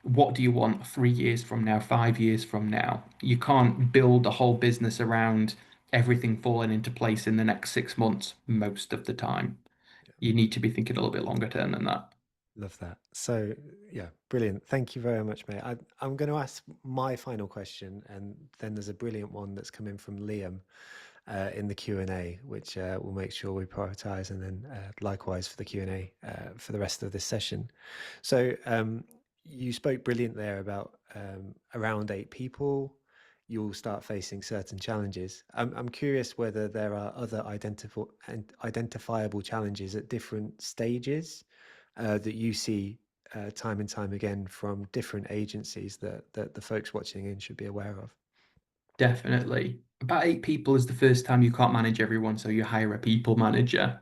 what do you want 3 years from now, 5 years from now? You can't build a whole business around everything falling into place in the next 6 months most of the time. You need to be thinking a little bit longer term than that. Love that. So, yeah, brilliant. Thank you very much, mate. I'm going to ask my final question, and then there's a brilliant one that's come in from Liam in the Q&A, which we'll make sure we prioritize, and then likewise for the Q&A for the rest of this session. So, you spoke brilliant there about around 8 people, you'll start facing certain challenges. I'm curious whether there are other identifiable challenges at different stages that you see time and time again from different agencies that the folks watching in should be aware of. Definitely. About 8 people is the first time you can't manage everyone, so you hire a people manager.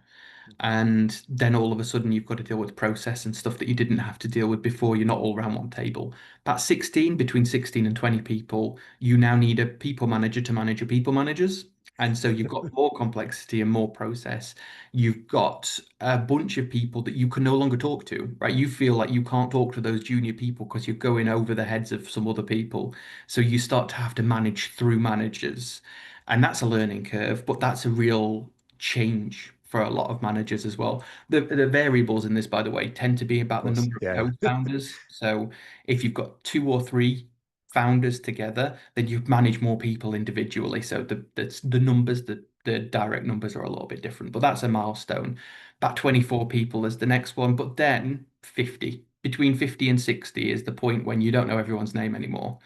And then all of a sudden you've got to deal with process and stuff that you didn't have to deal with before. You're not all around one table. About 16, between 16 and 20 people, you now need a people manager to manage your people managers. And so you've got more complexity and more process. You've got a bunch of people that you can no longer talk to, right? You feel like you can't talk to those junior people because you're going over the heads of some other people. So you start to have to manage through managers. And that's a learning curve, but that's a real change for a lot of managers as well. The variables in this, by the way, tend to be Of about the course, number of yeah. co-founders. So if you've got 2 or 3 founders together, then you manage more people individually. So the numbers, the direct numbers are a little bit different, but that's a milestone. About 24 people is the next one, but then 50. Between 50 and 60 is the point when you don't know everyone's name anymore.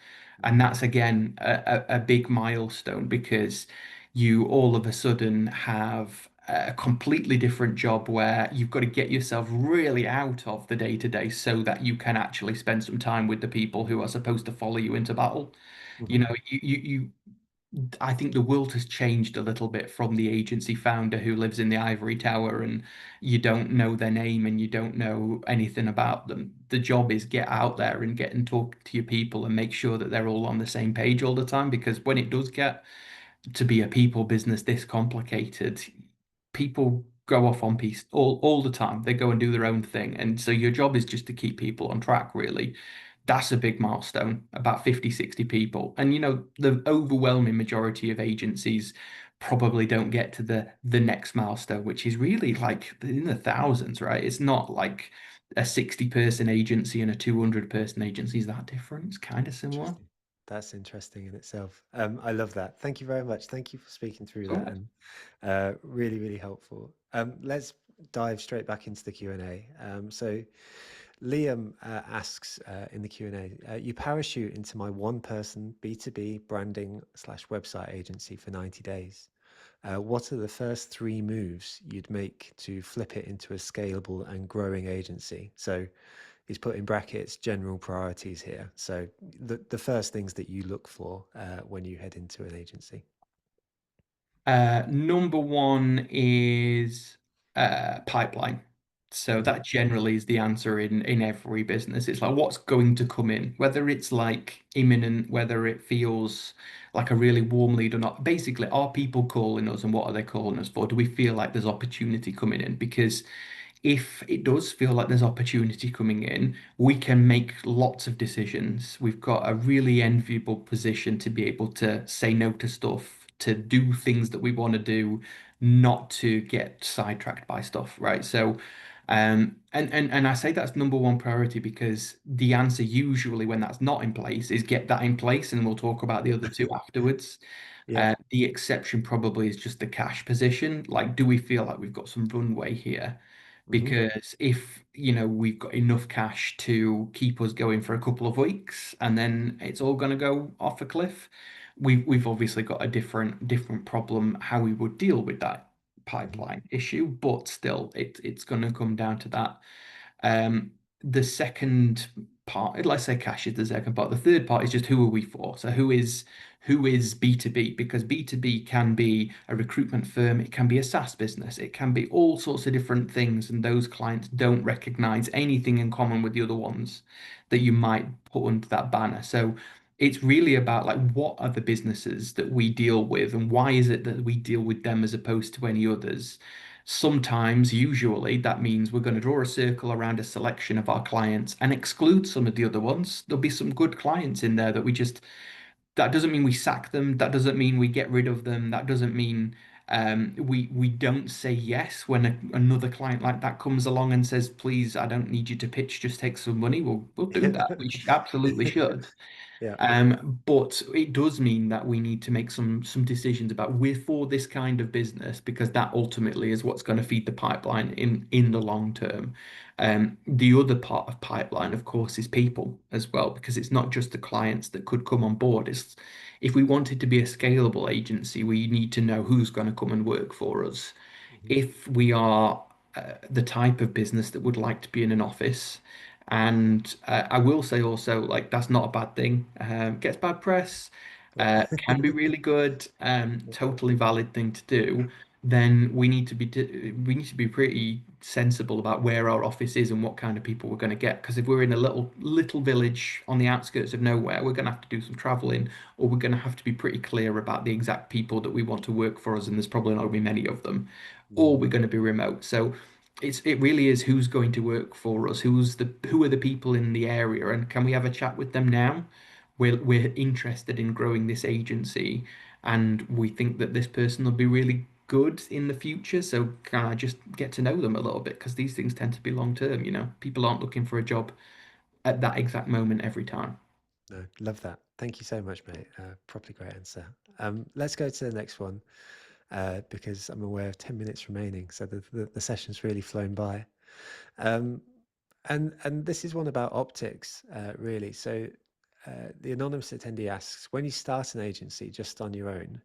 And that's again a big milestone because you all of a sudden have a completely different job where you've got to get yourself really out of the day to day so that you can actually spend some time with the people who are supposed to follow you into battle. You Mhm. know, I think the world has changed a little bit from the agency founder who lives in the ivory tower and you don't know their name and you don't know anything about them. The job is get out there and get and talk to your people and make sure that they're all on the same page all the time because when it does get to be a people business this complicated, people go off on piece all the time. They go and do their own thing. And so your job is just to keep people on track, really. That's a big milestone, about 50, 60 people. And the overwhelming majority of agencies probably don't get to the next milestone, which is really like in the thousands, right? It's not like a 60-person agency and a 200-person agency is that different. It's kind of similar. Interesting. That's interesting in itself. I love that. Thank you very much. Thank you for speaking through that, Cool. and really, really helpful. Let's dive straight back into the Q&A. So Liam asks in the Q&A, you parachute into my one-person B2B branding slash website agency for 90 days. What are the first three moves you'd make to flip it into a scalable and growing agency? So he's put in brackets general priorities here. So the first things that you look for when you head into an agency. Number one is pipeline. So Hmm. that generally is the answer in every business. It's like what's going to come in, whether it's like imminent, whether it feels like a really warm lead or not. Basically, are people calling us and what are they calling us for? Do we feel like there's opportunity coming in? Because if it does feel like there's opportunity coming in, we can make lots of decisions. We've got a really enviable position to be able to say no to stuff, to do things that we want to do, not to get sidetracked by stuff, right? So, and I say that's number one priority because the answer usually when that's not in place is get that in place, and we'll talk about the other two afterwards. Yeah. The exception probably is just the cash position. Like, do we feel like we've got some runway here? Hmm. Because if, we've got enough cash to keep us going for a couple of weeks and then it's all going to go off a cliff, we've obviously got a different problem how we would deal with that Hmm. pipeline issue, but still it's going to come down to that. The second part, let's say cash is the second part. The third part is just who are we for? So who is B2B? Because B2B can be a recruitment firm, it can be a SaaS business, it can be all sorts of different things, and those clients don't recognize anything in common with the other ones that you might put under that banner. So it's really about like what are the businesses that we deal with and why is it that we deal with them as opposed to any others? Sometimes, usually, that means we're going to draw a circle around a selection of our clients and exclude some of the other ones. There'll be some good clients in there that that doesn't mean we sack them. That doesn't mean we get rid of them. That doesn't mean we don't say yes when another client like that comes along and says, please, I don't need you to pitch, just take some money. We'll do that. We absolutely should. Yeah. But it does mean that we need to make some decisions about we're for this kind of business because that ultimately is what's going to feed the pipeline in the long term. The other part of pipeline, of course, is people as well, because it's not just the clients that could come on board. It's if we wanted to be a scalable agency, we need to know who's going to come and work for us. Hmm. If we are the type of business that would like to be in an office. And I will say also, like, that's not a bad thing. Gets bad press, Yeah. can be really good, totally valid thing to do. Then we need to be pretty sensible about where our office is and what kind of people we're going to get. Because if we're in a little village on the outskirts of nowhere, we're going to have to do some traveling, or we're going to have to be pretty clear about the exact people that we want to work for us, and there's probably not going to be many of them, or Hmm. we're going to be remote. So it really is who's going to work for us, who are the people in the area, and can we have a chat with them now? We're interested in growing this agency, and we think that this person will be really good in the future. So can I just get to know them a little bit? Because these things tend to be long term, People aren't looking for a job at that exact moment every time. No, love that. Thank you so much, mate. Properly great answer. Let's go to the next one because I'm aware of 10 minutes remaining. So the session's really flown by. Um, and this is one about optics, really. So the anonymous attendee asks, when you start an agency just on your own,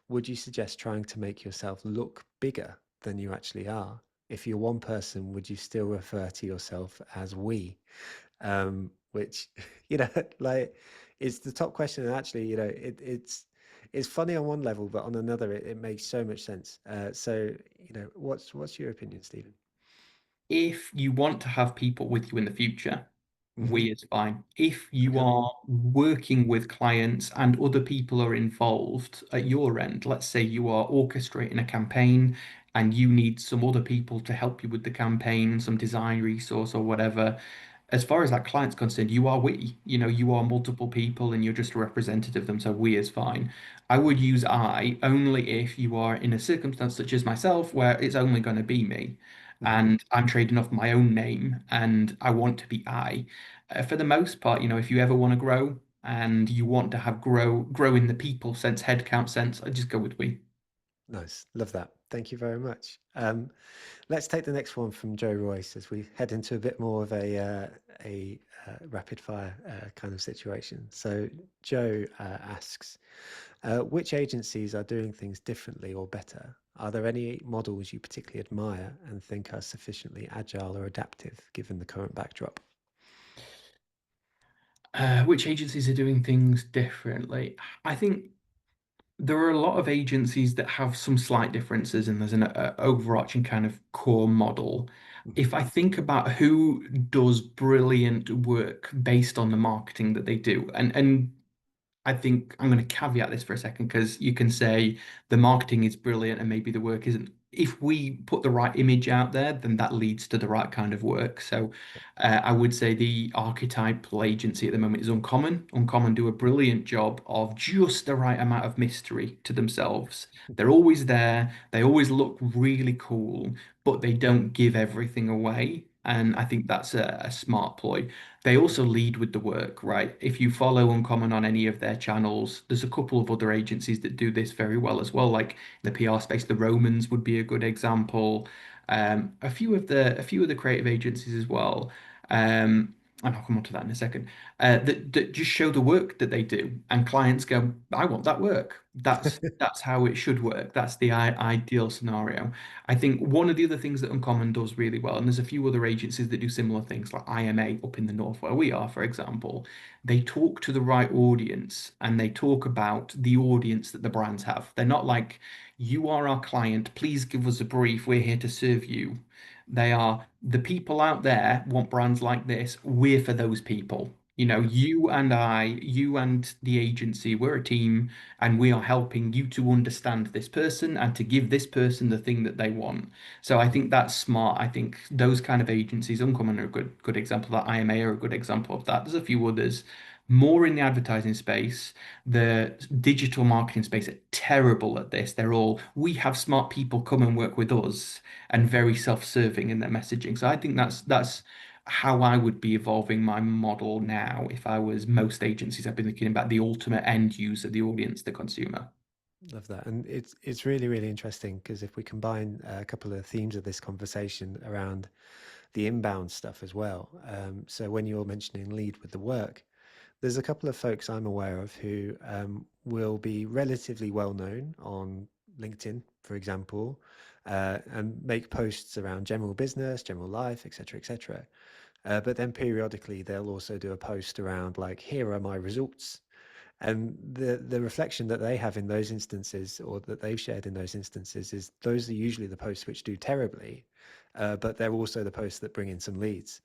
would you suggest trying to make yourself look bigger than you actually are? If you're one person, would you still refer to yourself as we? Which, you know, like is the top question. And actually, it's funny on one level, but on another, it makes so much sense. So, what's your opinion, Stephen? If you want to have people with you in the future, Hmm. we is fine. If you Okay. are working with clients and other people are involved at your end, let's say you are orchestrating a campaign and you need some other people to help you with the campaign, some design resource or whatever, as far as that client's concerned, you are we. You are multiple people and you're just a representative of them, so we is fine. I would use I only if you are in a circumstance such as myself where it's only going to be me Hmm. and I'm trading off my own name and I want to be I. For the most part, if you ever want to grow and you want to have grow in the people sense, headcount sense, I just go with we. Nice. Love that. Thank you very much. Let's take the next one from Joe Royce as we head into a bit more of a rapid fire kind of situation. So Joe asks, which agencies are doing things differently or better? Are there any models you particularly admire and think are sufficiently agile or adaptive given the current backdrop? Which agencies are doing things differently? I think there are a lot of agencies that have some slight differences, and there's an overarching kind of core model. Mhm. If I think about who does brilliant work based on the marketing that they do, and I think I'm going to caveat this for a second because you can say the marketing is brilliant and maybe the work isn't. If we put the right image out there, then that leads to the right kind of work. So I would say the archetypal agency at the moment is Uncommon. Uncommon do a brilliant job of just the right amount of mystery to themselves. They're always there. They always look really cool, but they don't give everything away. And I think that's a smart ploy. They also lead with the work, right? If you follow Uncommon on any of their channels, there's a couple of other agencies that do this very well as well. Like in the PR space, the Romans would be a good example. A few of the creative agencies as well. And I'll come on to that in a second. That just show the work that they do, and clients go, "I want that work." That's how it should work. That's the ideal scenario. I think one of the other things that Uncommon does really well, and there's a few other agencies that do similar things, like IMA up in the north where we are, for example, they talk to the right audience and they talk about the audience that the brands have. They're not like, you are our client, please give us a brief, we're here to serve you. They are the people out there want brands like this, we're for those people. Yeah. You and I, you and the agency, we're a team and we are helping you to understand this person and to give this person the thing that they want. So I think that's smart. I think those kind of agencies, Uncommon are a good example of that. IMA are a good example of that. There's a few others. More in the advertising space, the digital marketing space are terrible at this. They're all, we have smart people come and work with us and very self-serving in their messaging. So I think that's how I would be evolving my model now if I was most agencies. I've been thinking about the ultimate end user, the audience, the consumer. Love that. And it's really, really interesting because if we combine a couple of themes of this conversation around the inbound stuff as well. So when you're mentioning lead with the work, there's a couple of folks I'm aware of who will be relatively well known on LinkedIn, for example, and make posts around general business, general life, etc., etc. But then periodically they'll also do a post around like, here are my results. And the reflection that they have in those instances, or that they've shared in those instances, is those are usually the posts which do terribly, but they're also the posts that bring in some leads.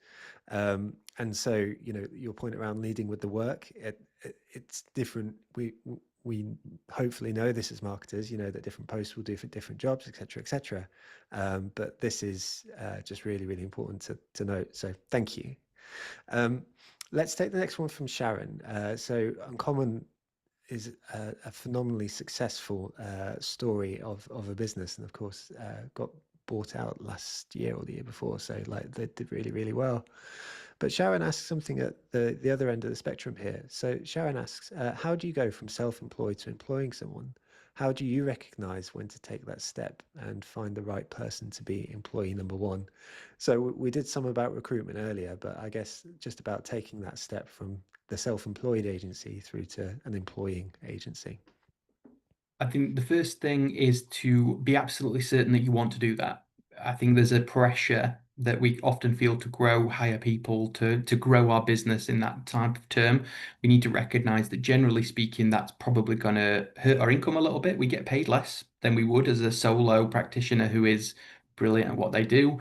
And so, your point around leading with the work, it's different. We hopefully know this as marketers, that different posts will do for different jobs, et cetera, et cetera. But this is just really, really important to note. So thank you. Um, let's take the next one from Sharon. So Uncommon is a phenomenally successful story of a business, and of course got bought out last year or the year before. So like they did really, really well. But Sharon asks something at the other end of the spectrum here. So Sharon asks, how do you go from self-employed to employing someone? How do you recognize when to take that step and find the right person to be employee number one? So we did some about recruitment earlier, but I guess just about taking that step from the self-employed agency through to an employing agency. I think the first thing is to be absolutely certain that you want to do that. I think there's a pressure that we often feel to grow, hire people, to grow our business in that type of term. We need to recognize that generally speaking, that's probably going to hurt our income a little bit. We get paid less than we would as a solo practitioner who is brilliant at what they do.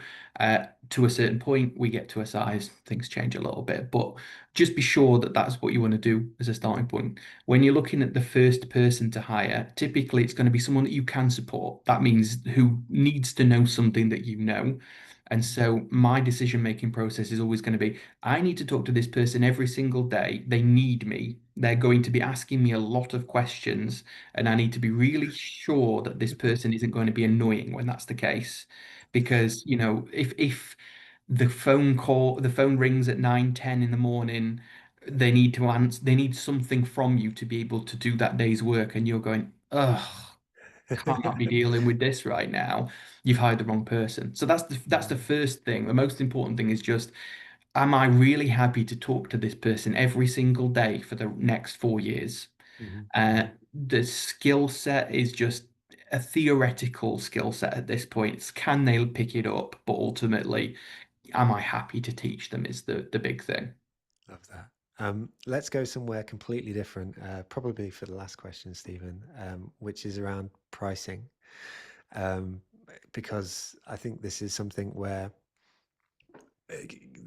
To a certain point, we get to a size, things change a little bit, but just be sure that that's what you want to do as a starting point. When you're looking at the first person to hire, typically it's going to be someone that you can support. That means who needs to know something that you know. And so my decision-making process is always going to be, I need to talk to this person every single day. They need me. They're going to be asking me a lot of questions, and I need to be really sure that this person isn't going to be annoying when that's the case. Because, if the phone rings at 9, 10 in the morning, they need to answer, they need something from you to be able to do that day's work, and you're going, ugh, can't be dealing with this right now. You've hired the wrong person. So that's the Mm. first thing. The most important thing is just am I really happy to talk to this person every single day for the next 4 years? Mhm. The skill set is just a theoretical skill set at this point. Can they pick it up? But ultimately, am I happy to teach them is the big thing. Love that. Let's go somewhere completely different, probably for the last question, Stephen, which is around pricing. Um, because I think this is something where uh,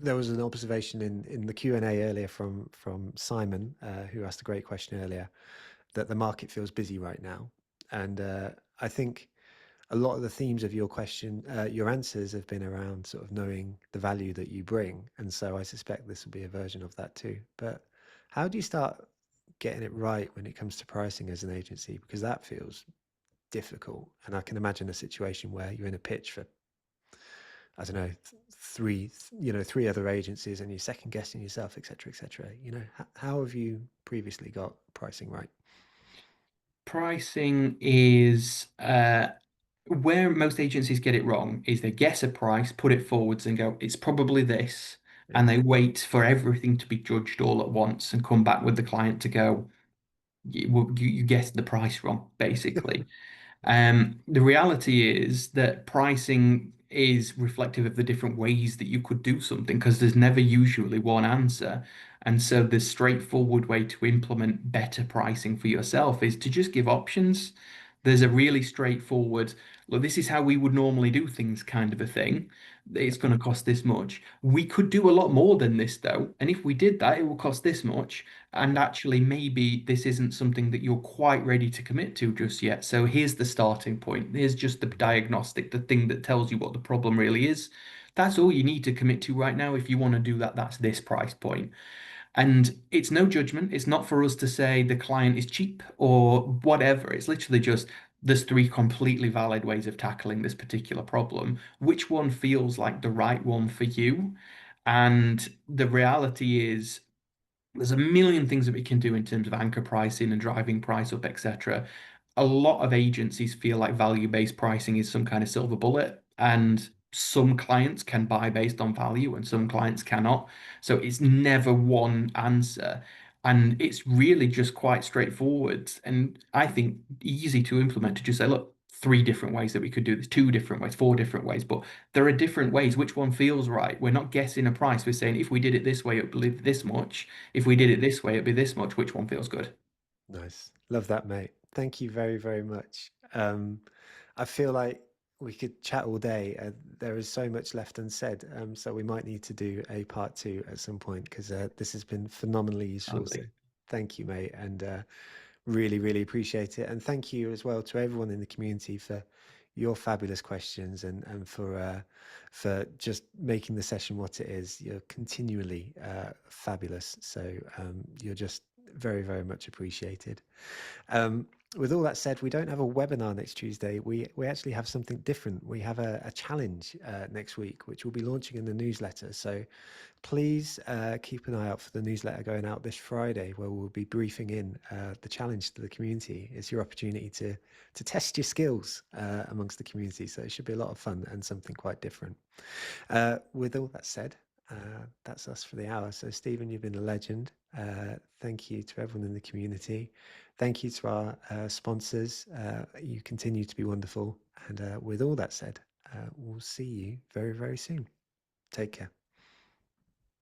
there was an observation in the Q&A earlier from Simon, who asked a great question earlier, that the market feels busy right now. And I think a lot of the themes of your question, your answers have been around sort of knowing the value that you bring. And so I suspect this will be a version of that too. But how do you start getting it right when it comes to pricing as an agency? Because that feels difficult. And I can imagine a situation where you're in a pitch for, I don't know, three other agencies and you're second guessing yourself, et cetera, et cetera. How have you previously got pricing right? Pricing is where most agencies get it wrong is they guess a price, put it forwards and go, it's probably this. Yeah. And they wait for everything to be judged all at once and come back with the client to go, you guessed the price wrong, basically. The reality is that pricing is reflective of the different ways that you could do something because there's never usually one answer. And so the straightforward way to implement better pricing for yourself is to just give options. There's a really straightforward, look, this is how we would normally do things kind of a thing. Yeah. It's going to cost this much. We could do a lot more than this though. And if we did that, it will cost this much. And Yeah. actually, maybe this isn't something that you're quite ready to commit to just yet. So here's the starting point. Here's just the diagnostic, the thing that tells you what the problem really is. That's all you need to commit to right now. If you want to do that, that's this price point. And it's no judgment. It's not for us to say the client is cheap or whatever. It's literally just there's three completely valid ways of tackling this particular problem. Which one feels like the right one for you? And the reality is there's a million things that we can do in terms of anchor pricing and driving price up, etc. A lot of agencies feel like value-based pricing is some kind of silver bullet, and some clients can buy based on value and some clients cannot. So it's never one answer. And it's really just quite straightforward and I think easy to implement to just say, look, three different ways that we could do this, two different ways, four different ways, but there are different ways. Which one feels right? We're not guessing a price. We're saying if we did it this way, it would be this much. If we did it this way, it'd be this much. Which one feels good? Nice. Love that, mate. Thank you very, very much. I feel like we could chat all day. There is so much left unsaid. So we might need to do a part two at some point because this has been phenomenally useful. So Lovely. thank you, mate. And really, really appreciate it. And thank you as well to everyone in the community for your fabulous questions and for just making the session what it is. You're continually fabulous. So you're just very, very much appreciated. Um, with all that said, we don't have a webinar next Tuesday. We actually have something different. We have a challenge next week, which we'll be launching in the newsletter. So please keep an eye out for the newsletter going out this Friday, where we'll be briefing in the challenge to the community. It's your opportunity to test your skills amongst the community. So it should be a lot of fun and something quite different. With all that said, that's us for the hour. So, Stephen, you've been a legend. Thank you to everyone in the community. Thank you to our sponsors. You continue to be wonderful. And with all that said, we'll see you very, very soon. Take care.